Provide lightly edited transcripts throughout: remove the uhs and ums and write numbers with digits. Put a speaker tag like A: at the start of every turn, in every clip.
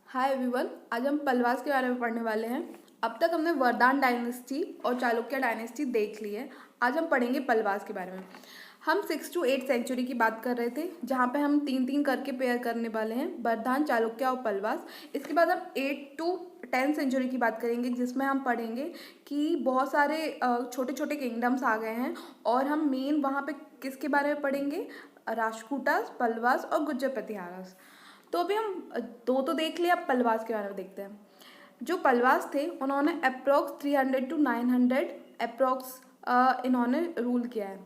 A: Hi everyone, आज हम पलवास के बारे में पढ़ने वाले हैं। अब तक हमने वरदान डायनेस्टी और चालुक्य डायनेस्टी देख ली है। आज हम पढ़ेंगे पलवास के बारे में। हम 6 to 8 सेंचुरी की बात कर रहे थे, जहाँ पे हम 3-3 करके पेयर करने वाले हैं, वरदान, चालुक्य और पलवास। इसके बाद हम 8 to 10 सेंचुरी की बात करेंगे, जिसमें हम पढ़ेंगे कि बहुत सारे छोटे छोटे किंगडम्स आ गए हैं और हम मेन वहाँ पे किसके बारे में पढ़ेंगे, राष्ट्रकूटास, पलवास और गुज्जर प्रतिहारास। तो अभी हम दो तो देख लिया, अब पलवास के बारे में देखते हैं। जो पलवास थे उन्होंने अप्रोक्स 300 to 900 अप्रोक्स इन्होंने रूल किया है।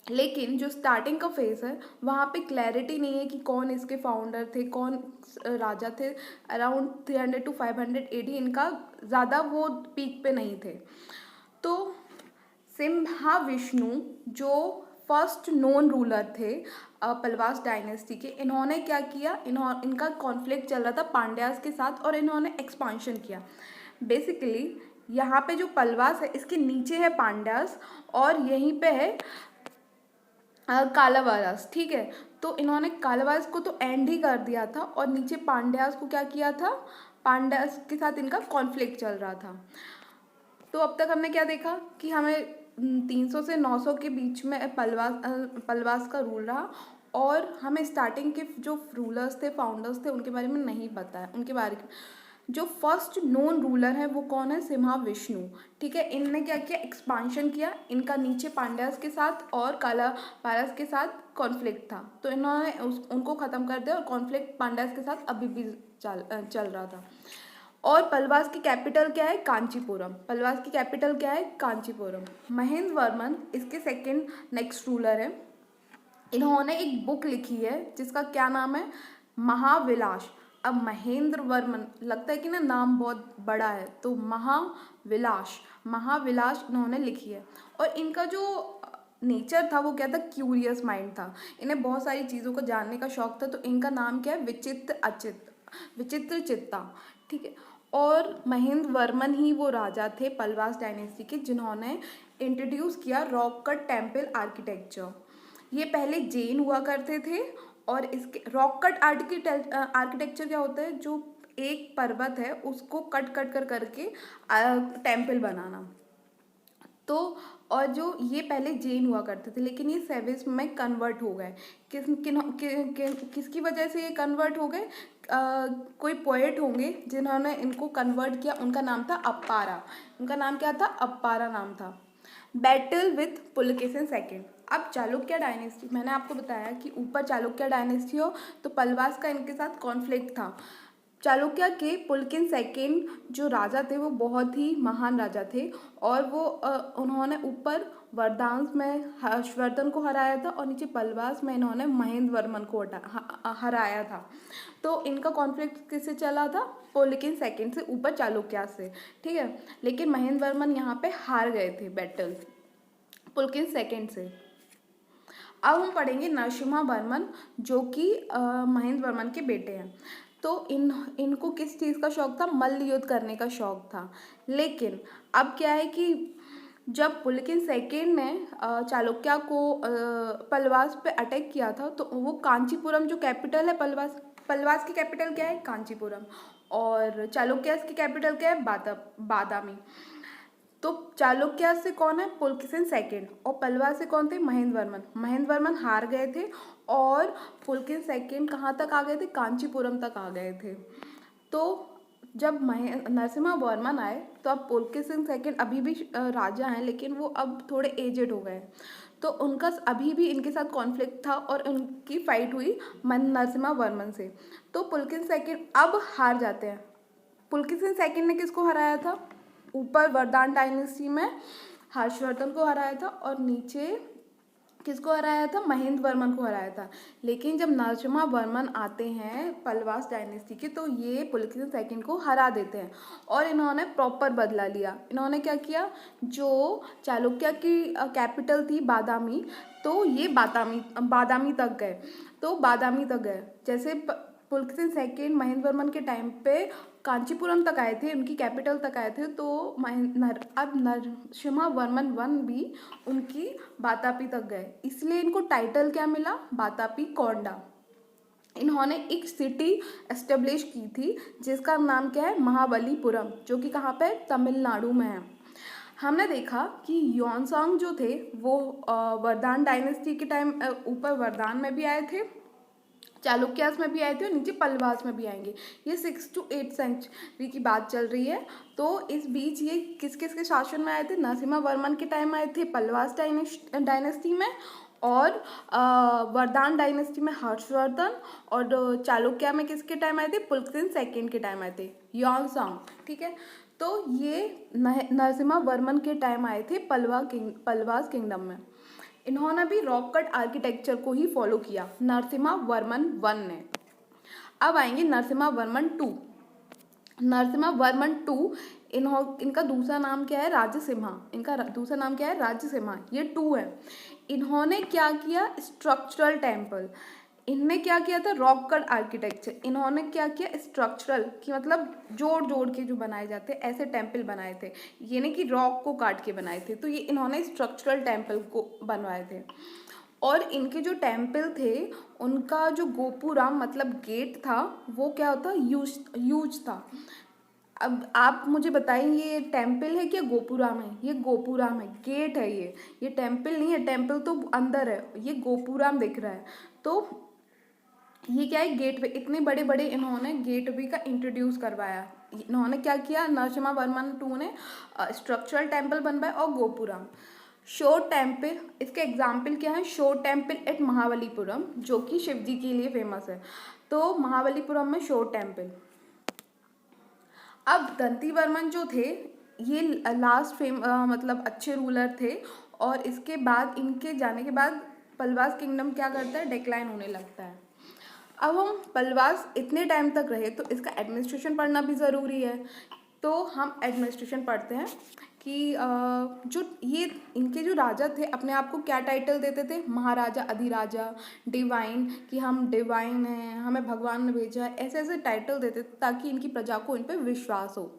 A: लेकिन जो स्टार्टिंग का फेस है वहाँ पे क्लैरिटी नहीं है कि कौन इसके फाउंडर थे, कौन राजा थे। अराउंड 300 to 500 AD इनका ज़्यादा वो पीक पे नहीं थे। तो सिम्हा विष्णु जो फर्स्ट नोन रूलर थे पलवास डायनेस्टी के, इन्होंने क्या किया, इनका कॉन्फ्लिक्ट चल रहा था पांड्यास के साथ और इन्होंने एक्सपांशन किया। बेसिकली यहाँ पे जो पलवास है इसके नीचे है पांड्यास और यहीं पे है कालावारास। ठीक है, तो इन्होंने कालावारास को तो एंड ही कर दिया था और नीचे पांड्यास को क्या किया था, पांड्यास के साथ इनका कॉन्फ्लिक्ट चल रहा था। तो अब तक हमने क्या देखा कि हमें 300 से 900 के बीच में पलवास का रूल रहा और हमें स्टार्टिंग के जो रूलर्स थे, फाउंडर्स थे, उनके बारे में नहीं पता है। उनके बारे में जो फर्स्ट नोन रूलर है वो कौन है, सिम्हा विष्णु। ठीक है, इनने क्या किया, एक्सपांशन किया। इनका नीचे पांड्यास के साथ और कालापारस के साथ कॉन्फ्लिक्ट था, तो इन्होंने उनको ख़त्म कर दिया और कॉन्फ्लिक्ट पांड्यास के साथ अभी भी चल रहा था। और पलवास की कैपिटल क्या है, कांचीपुरम। पलवास की कैपिटल क्या है, कांचीपुरम। महेंद्र वर्मन इसके सेकंड नेक्स्ट रूलर है। इन्होंने एक बुक लिखी है जिसका क्या नाम है, महाविलास। अब महेंद्र वर्मन, लगता है कि ना नाम बहुत बड़ा है, तो महाविलास इन्होंने लिखी है। और इनका जो नेचर था वो क्या था, क्यूरियस माइंड था। इन्हें बहुत सारी चीज़ों को जानने का शौक था, तो इनका नाम क्या है, विचित्र चित्ता। ठीक है, और महेंद्र वर्मन ही वो राजा थे पलवास डायनेस्टी के जिन्होंने इंट्रोड्यूस किया रॉक कट टेम्पल आर्किटेक्चर। ये पहले जैन हुआ करते थे और इसके रॉक कट आर्किटेक्चर क्या होता है, जो एक पर्वत है उसको कट कट कर करके टेम्पल बनाना। तो और जो ये पहले जैन हुआ करते थे, लेकिन ये सेविस में कन्वर्ट हो गए। किसकी वजह से ये कन्वर्ट हो गए, कोई पोएट होंगे जिन्होंने इनको कन्वर्ट किया, उनका नाम था अप्पारा। उनका नाम क्या था, अप्पारा नाम था। Battle with Pulakeshin second. अब चालुक्य डायनेस्टी, मैंने आपको बताया कि ऊपर चालुक्य डायनेस्टी हो तो पलवास का इनके साथ कॉन्फ्लिक्ट था। चालुक्य के पुलकिन सेकेंड जो राजा थे वो बहुत ही महान राजा थे और वो उन्होंने ऊपर वरदांस में हर्षवर्धन को हराया था और नीचे पलवास में इन्होंने महेंद्र वर्मन को हराया था। तो इनका कॉन्फ्लिक्ट किससे चला था, पुलकिन सेकेंड से, ऊपर चालुक्य से। ठीक है, लेकिन महेंद्र वर्मन यहाँ पे हार गए थे बैटल पुलकिन सेकेंड से। अब हम पढ़ेंगे नरसिम्हा वर्मन जो कि महेंद्र वर्मन के बेटे हैं। तो इनको किस चीज़ का शौक था, मल्ल युद्ध करने का शौक था। लेकिन अब क्या है कि जब पुलकिन सेकेंड ने चालुक्य को पलवास पे अटैक किया था, तो वो कांचीपुरम जो कैपिटल है, पलवास की कैपिटल क्या है, कांचीपुरम, और चालुक्य की कैपिटल क्या है, बादामी। तो चालुक्य से कौन है, पुलकिन सेकेंड, और पलवास से कौन थे, महेंद्र वर्मन। महेंद्र वर्मन हार गए थे और पुलकिन सेकेंड कहाँ तक आ गए थे, कांचीपुरम तक आ गए थे। तो जब नरसिम्हा वर्मन आए तो अब पुलकिन सेकेंड अभी भी राजा हैं, लेकिन वो अब थोड़े एजेड हो गए, तो उनका अभी भी इनके साथ कॉन्फ्लिक्ट था और उनकी फाइट हुई नरसिम्हा वर्मन से। तो पुलकिन सेकेंड अब हार जाते हैं। पुलकिन सेकेंड ने किसको हराया था, ऊपर वरदान डायनेस्टी में हर्षवर्धन को हराया था और नीचे किसको हराया था, महेंद्र वर्मन को हराया था। लेकिन जब नरसिम्हा वर्मन आते हैं पलवास डायनेस्टी के, तो ये पुलकिन सेकेंड को हरा देते हैं और इन्होंने प्रॉपर बदला लिया। इन्होंने क्या किया, जो चालुक्य की कैपिटल थी बादामी, तो ये बादामी तक गए। तो बादामी तक गए, जैसे पुलकिन सेकेंड महेंद्र वर्मन के टाइम पे कांचीपुरम तक आए थे, उनकी कैपिटल तक आए थे, तो अब नरसिम्हा वर्मन वन भी उनकी बातापी तक गए, इसलिए इनको टाइटल क्या मिला, बातापी कोंडा। इन्होंने एक सिटी एस्टेब्लिश की थी जिसका नाम क्या है, महाबलीपुरम, जो कि कहाँ पे है, तमिलनाडु में है। हमने देखा कि योनसांग जो थे वो वरदान डायनेस्टी के टाइम ऊपर वरदान में भी आए थे, चालुक्यास में भी आए थे और नीचे पल्लवास में भी आएंगे। ये 6 to 8 सेंचुरी की बात चल रही है। तो इस बीच ये किस किस के शासन में आए थे, नरसिम्हा वर्मन के टाइम आए थे पल्लवास डायनेस्टी में, और वरदान डायनेस्टी में हर्षवर्धन, और चालुक्या में किसके टाइम आए थे, पुलकेशिन सेकंड के टाइम आए थे, योनसांग। ठीक है, तो ये नरसिम्हा वर्मन के टाइम आए थे पल्लवास किंगडम में। इन्होंने भी रॉक कट आर्किटेक्चर को ही फॉलो किया, नरसिम्हा वर्मन वन ने। अब आएंगे नरसिम्हा वर्मन टू। नरसिम्हा वर्मन टू, इनका दूसरा नाम क्या है, राजसिम्हा। इनका दूसरा नाम क्या है, राजसिम्हा। ये टू है। इन्होंने क्या किया, स्ट्रक्चरल टेम्पल। इनने क्या किया था, रॉक कट आर्किटेक्चर। इन्होंने क्या किया, स्ट्रक्चरल की मतलब जोड़ जोड़ के जो बनाए जाते हैं ऐसे टेम्पल बनाए थे, ये नहीं कि रॉक को काट के बनाए थे। तो ये इन्होंने स्ट्रक्चरल टेम्पल को बनवाए थे। और इनके जो टेम्पल थे उनका जो गोपुरम मतलब गेट था वो क्या होता, यूज था। अब आप मुझे बताइए ये टेम्पल है क्या गोपुरम है, ये गोपुरम है, गेट है ये टेम्पल नहीं है, टेम्पल तो अंदर है, ये गोपुरम दिख रहा है। तो ये क्या है, गेटवे। इतने बड़े बड़े इन्होंने गेटवे का इंट्रोड्यूस करवाया। इन्होंने क्या किया, नरसिम्हा वर्मन टू ने स्ट्रक्चरल टेम्पल बनवाया और गोपुरम। शोर टेम्पल, इसके एग्जाम्पल क्या है, शोर टेम्पल एट महाबलीपुरम जो कि शिव जी के लिए फेमस है। तो महाबलीपुरम में शोर टेम्पल। अब दंती वर्मन जो थे ये लास्ट मतलब अच्छे रूलर थे, और इसके बाद इनके जाने के बाद पल्लवास किंगडम क्या करता है, डिक्लाइन होने लगता है। अब हम पल्लवास इतने टाइम तक रहे तो इसका एडमिनिस्ट्रेशन पढ़ना भी ज़रूरी है। तो हम एडमिनिस्ट्रेशन पढ़ते हैं कि जो ये इनके जो राजा थे अपने आप को क्या टाइटल देते थे, महाराजा, अधिराजा, डिवाइन, कि हम डिवाइन हैं, हमें भगवान ने भेजा है, ऐसे ऐसे टाइटल देते थे ताकि इनकी प्रजा को इन पर विश्वास हो।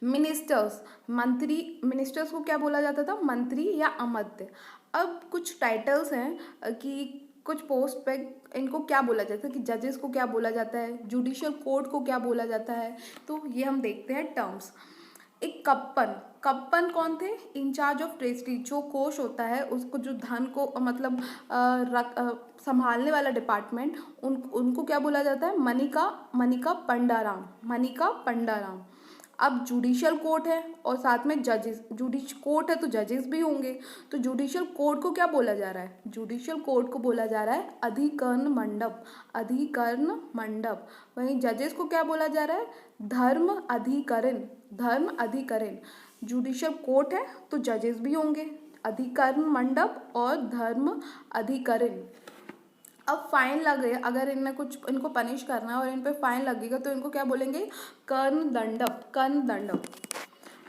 A: मिनिस्टर्स, मंत्री, मिनिस्टर्स को क्या बोला जाता था, मंत्री या अमात्य। अब कुछ टाइटल्स हैं कि कुछ पोस्ट पे इनको क्या बोला जाता है, कि जजेस को क्या बोला जाता है, जुडिशियल कोर्ट को क्या बोला जाता है। तो ये हम देखते हैं टर्म्स। एक कप्पन, कप्पन कौन थे, इंचार्ज ऑफ ट्रेजरी, जो कोष होता है उसको, जो धन को मतलब संभालने वाला डिपार्टमेंट, उनको क्या बोला जाता है, मनिका पंडाराम, मनिका पंडाराम। अब जुडिशियल कोर्ट है और साथ में जजेस, जुडिशियल कोर्ट है तो जजेस भी होंगे। तो जुडिशियल कोर्ट को क्या बोला जा रहा है, जुडिशियल कोर्ट को बोला जा रहा है अधिकरण मंडप, अधिकरण मंडप। वहीं जजेस को क्या बोला जा रहा है, धर्म अधिकरण, धर्म अधिकरण। जुडिशियल कोर्ट है तो जजेस भी होंगे, अधिकरण मंडप और धर्म अधिकरण। अब फाइन लगे, अगर इनने कुछ इनको पनिश करना है और इन पे फाइन लगेगा तो इनको क्या बोलेंगे, कर्ण दंडप, कर्ण दंडप।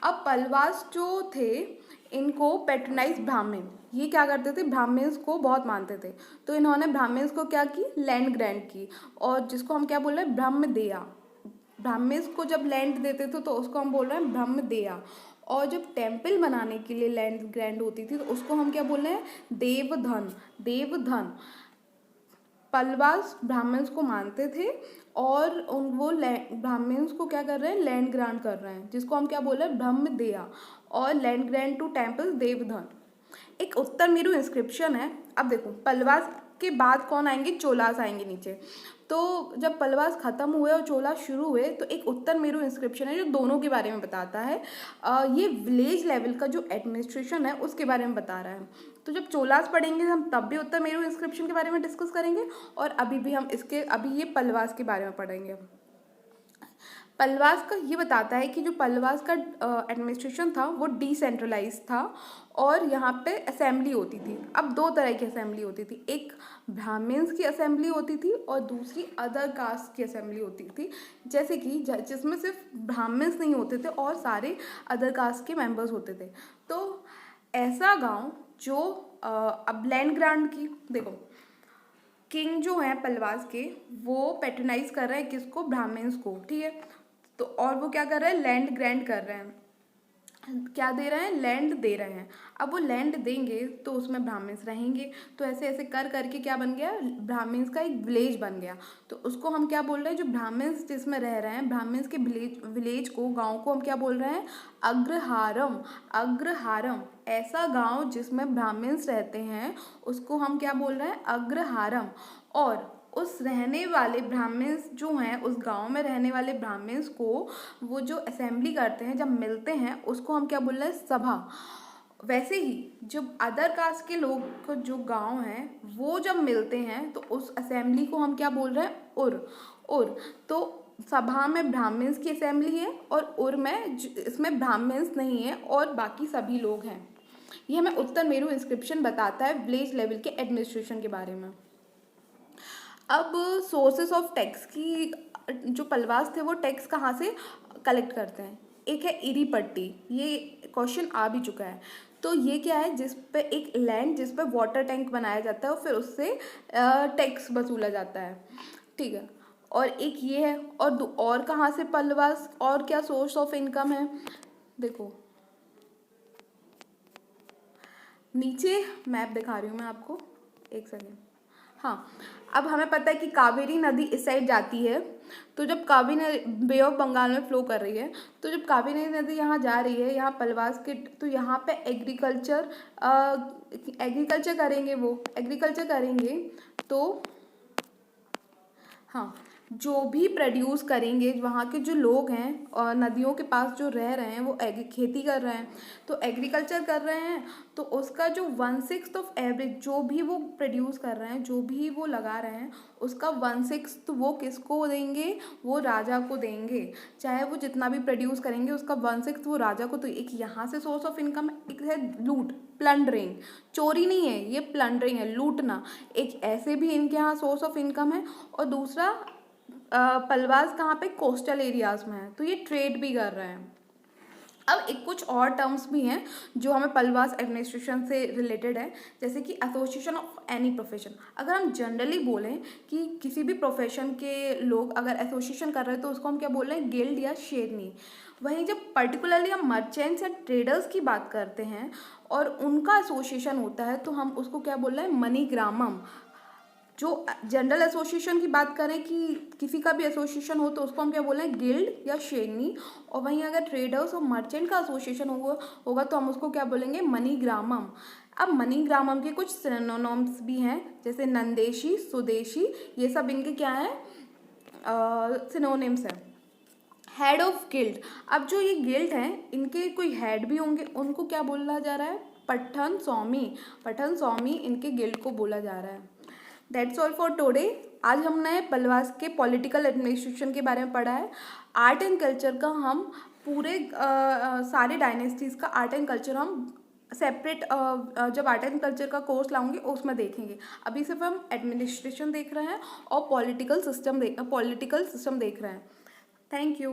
A: अब पल्लवास जो थे इनको पैट्रनाइज ब्राह्मण, ये क्या करते थे, ब्राह्मण्स को बहुत मानते थे। तो इन्होंने ब्राह्मण्स को क्या की, लैंड ग्रांट की, और जिसको हम क्या बोल रहे हैं, ब्रह्मदेया। ब्राह्मण्स को जब लैंड देते थे तो उसको हम बोल रहे हैं ब्रह्मदेया। और जब टेम्पल बनाने के लिए लैंड ग्रांट होती थी तो उसको हम क्या बोल रहे हैं, देवधन, देवधन। पल्लवास ब्राह्मण्स को मानते थे और वो ब्राह्मण्स को क्या कर रहे हैं, लैंड ग्रांट कर रहे हैं, जिसको हम क्या बोल रहे हैं, ब्रह्मदेया, और land grant to temple Devdhan. एक उत्तर मेरू इंस्क्रिप्शन है। अब देखो पल्लवास के बाद कौन आएंगे, चोलास आएंगे नीचे। तो जब पल्लवास खत्म हुए और चोला शुरू हुए तो एक उत्तर मेरू इंस्क्रिप्शन है जो दोनों के बारे में बताता है। ये विलेज लेवल का जो एडमिनिस्ट्रेशन है उसके बारे में बता रहा है। तो जब चोलास पढ़ेंगे हम तब भी उत्तर मेरू इंस्क्रिप्शन के बारे में डिस्कस करेंगे, और अभी भी हम अभी ये पल्लवास के बारे में पढ़ेंगे। पल्लवास का ये बताता है कि जो पल्लवास का एडमिनिस्ट्रेशन था वो डिसेंट्रलाइज था, और यहाँ पे असेंबली होती थी। अब दो तरह की असेंबली होती थी, एक ब्राह्मण्स की असेंबली होती थी और दूसरी अदर कास्ट की असेंबली होती थी, जैसे कि जिसमें सिर्फ ब्राह्मण्स नहीं होते थे और सारे अदर कास्ट के मेंबर्स होते थे। तो ऐसा गांव जो अब लैंड ग्रांट की, देखो किंग जो है पल्लवास के वो पैट्रनाइज कर रहे हैं किसको, ब्राह्मण्स को, ठीक है। तो और वो क्या कर रहे हैं, लैंड ग्रांट कर रहे हैं। क्या दे रहे हैं, लैंड दे रहे हैं। अब वो लैंड देंगे तो उसमें ब्राह्मण्स रहेंगे, तो ऐसे ऐसे कर करके क्या बन गया, ब्राह्मण्स का एक विलेज बन गया। तो उसको हम क्या बोल रहे हैं, जो ब्राह्मण्स जिसमें रह रहे हैं, ब्राह्मण्स के विलेज को, गांव को हम क्या बोल रहे हैं, अग्रहारम। अग्रहारम, ऐसा गांव जिसमें ब्राह्मण्स रहते हैं उसको हम क्या बोल रहे हैं, अग्रहारम। और उस रहने वाले ब्राह्मण्स जो हैं, उस गांव में रहने वाले ब्राह्मण्स को वो जो असेंबली करते हैं, जब मिलते हैं, उसको हम क्या बोल रहे हैं, सभा। वैसे ही जब अदर कास्ट के लोग को जो गांव हैं वो जब मिलते हैं तो उस असेंबली को हम क्या बोल रहे हैं, उर। उर। तो सभा में ब्राह्मण्स की असेंबली है और उर में इसमें ब्राह्मण्स नहीं है और बाकी सभी लोग हैं। ये हमें उत्तर मेरू इंस्क्रिप्शन बताता है विलेज लेवल के एडमिनिस्ट्रेशन के बारे में। अब सोर्सेस ऑफ टैक्स की, जो पलवास थे वो टैक्स कहाँ से कलेक्ट करते हैं। एक है इरी पट्टी, ये क्वेश्चन आ भी चुका है। तो ये क्या है, जिस पे एक लैंड जिस पे वाटर टैंक बनाया जाता है और फिर उससे टैक्स वसूला जाता है, ठीक है। और एक ये है, और कहाँ से पलवास, और क्या सोर्स ऑफ इनकम है, देखो नीचे मैप दिखा रही हूँ मैं आपको, एक सेकेंड। हाँ, अब हमें पता है कि कावेरी नदी इस साइड जाती है, तो जब कावेरी बे ऑफ बंगाल में फ्लो कर रही है, तो जब कावेरी नदी यहाँ जा रही है, यहाँ पलवास के, तो यहाँ पे एग्रीकल्चर करेंगे, वो एग्रीकल्चर करेंगे। तो हाँ, जो भी प्रोड्यूस करेंगे, वहाँ के जो लोग हैं और नदियों के पास जो रह रहे हैं वो खेती कर रहे हैं, तो एग्रीकल्चर कर रहे हैं, तो उसका जो 1/6 ऑफ एवरेज जो भी वो प्रोड्यूस कर रहे हैं, जो भी वो लगा रहे हैं, उसका 1/6 वो किसको देंगे, वो राजा को देंगे। चाहे वो जितना भी प्रोड्यूस करेंगे उसका 1/6 वो राजा को। तो एक यहाँ से सोर्स ऑफ इनकम, एक है लूट, प्लंडरिंग, चोरी नहीं है ये, प्लंडरिंग है, लूटना। एक ऐसे भी इनके यहाँ सोर्स ऑफ इनकम है। और दूसरा पलवास कहाँ पे, कोस्टल एरियाज में है, तो ये ट्रेड भी कर रहे हैं। अब एक कुछ और टर्म्स भी हैं जो हमें पलवास एडमिनिस्ट्रेशन से रिलेटेड है, जैसे कि एसोसिएशन ऑफ एनी प्रोफेशन। अगर हम जनरली बोलें कि किसी भी प्रोफेशन के लोग अगर एसोसिएशन कर रहे हैं तो उसको हम क्या बोल रहे हैं, गिल्ड या शेरनी। वहीं जब पर्टिकुलरली हम मर्चेंट्स या ट्रेडर्स की बात करते हैं और उनका एसोसिएशन होता है तो हम उसको क्या बोल रहे हैं, मनी ग्रामम। जो जनरल एसोसिएशन की बात करें कि किसी का भी एसोसिएशन हो तो उसको हम क्या बोल रहे हैं, गिल्ड या शेरनी। और वहीं अगर ट्रेडर्स और मर्चेंट का एसोसिएशन होगा तो हम उसको क्या बोलेंगे, मनी ग्रामम। अब मनी ग्रामम के कुछ सिनोनिम्स भी हैं, जैसे नंदेशी, स्वदेशी, ये सब इनके क्या हैं, सिनोनिम्स हैं। हेड ऑफ गिल्ड, अब जो ये गिल्ड हैं इनके कोई हेड भी होंगे, उनको क्या बोला जा रहा है, पट्टन स्वामी। पट्टन स्वामी इनके गिल्ड को बोला जा रहा है। That's all for today. आज हमने पलवास के पॉलिटिकल एडमिनिस्ट्रेशन के बारे में पढ़ा है। आर्ट एंड कल्चर का हम पूरे सारे डायनेस्टीज़ का आर्ट एंड कल्चर हम सेपरेट जब आर्ट एंड कल्चर का कोर्स लाऊंगी उसमें देखेंगे। अभी सिर्फ हम एडमिनिस्ट्रेशन देख रहे हैं और पॉलिटिकल सिस्टम देख रहे हैं। Thank you.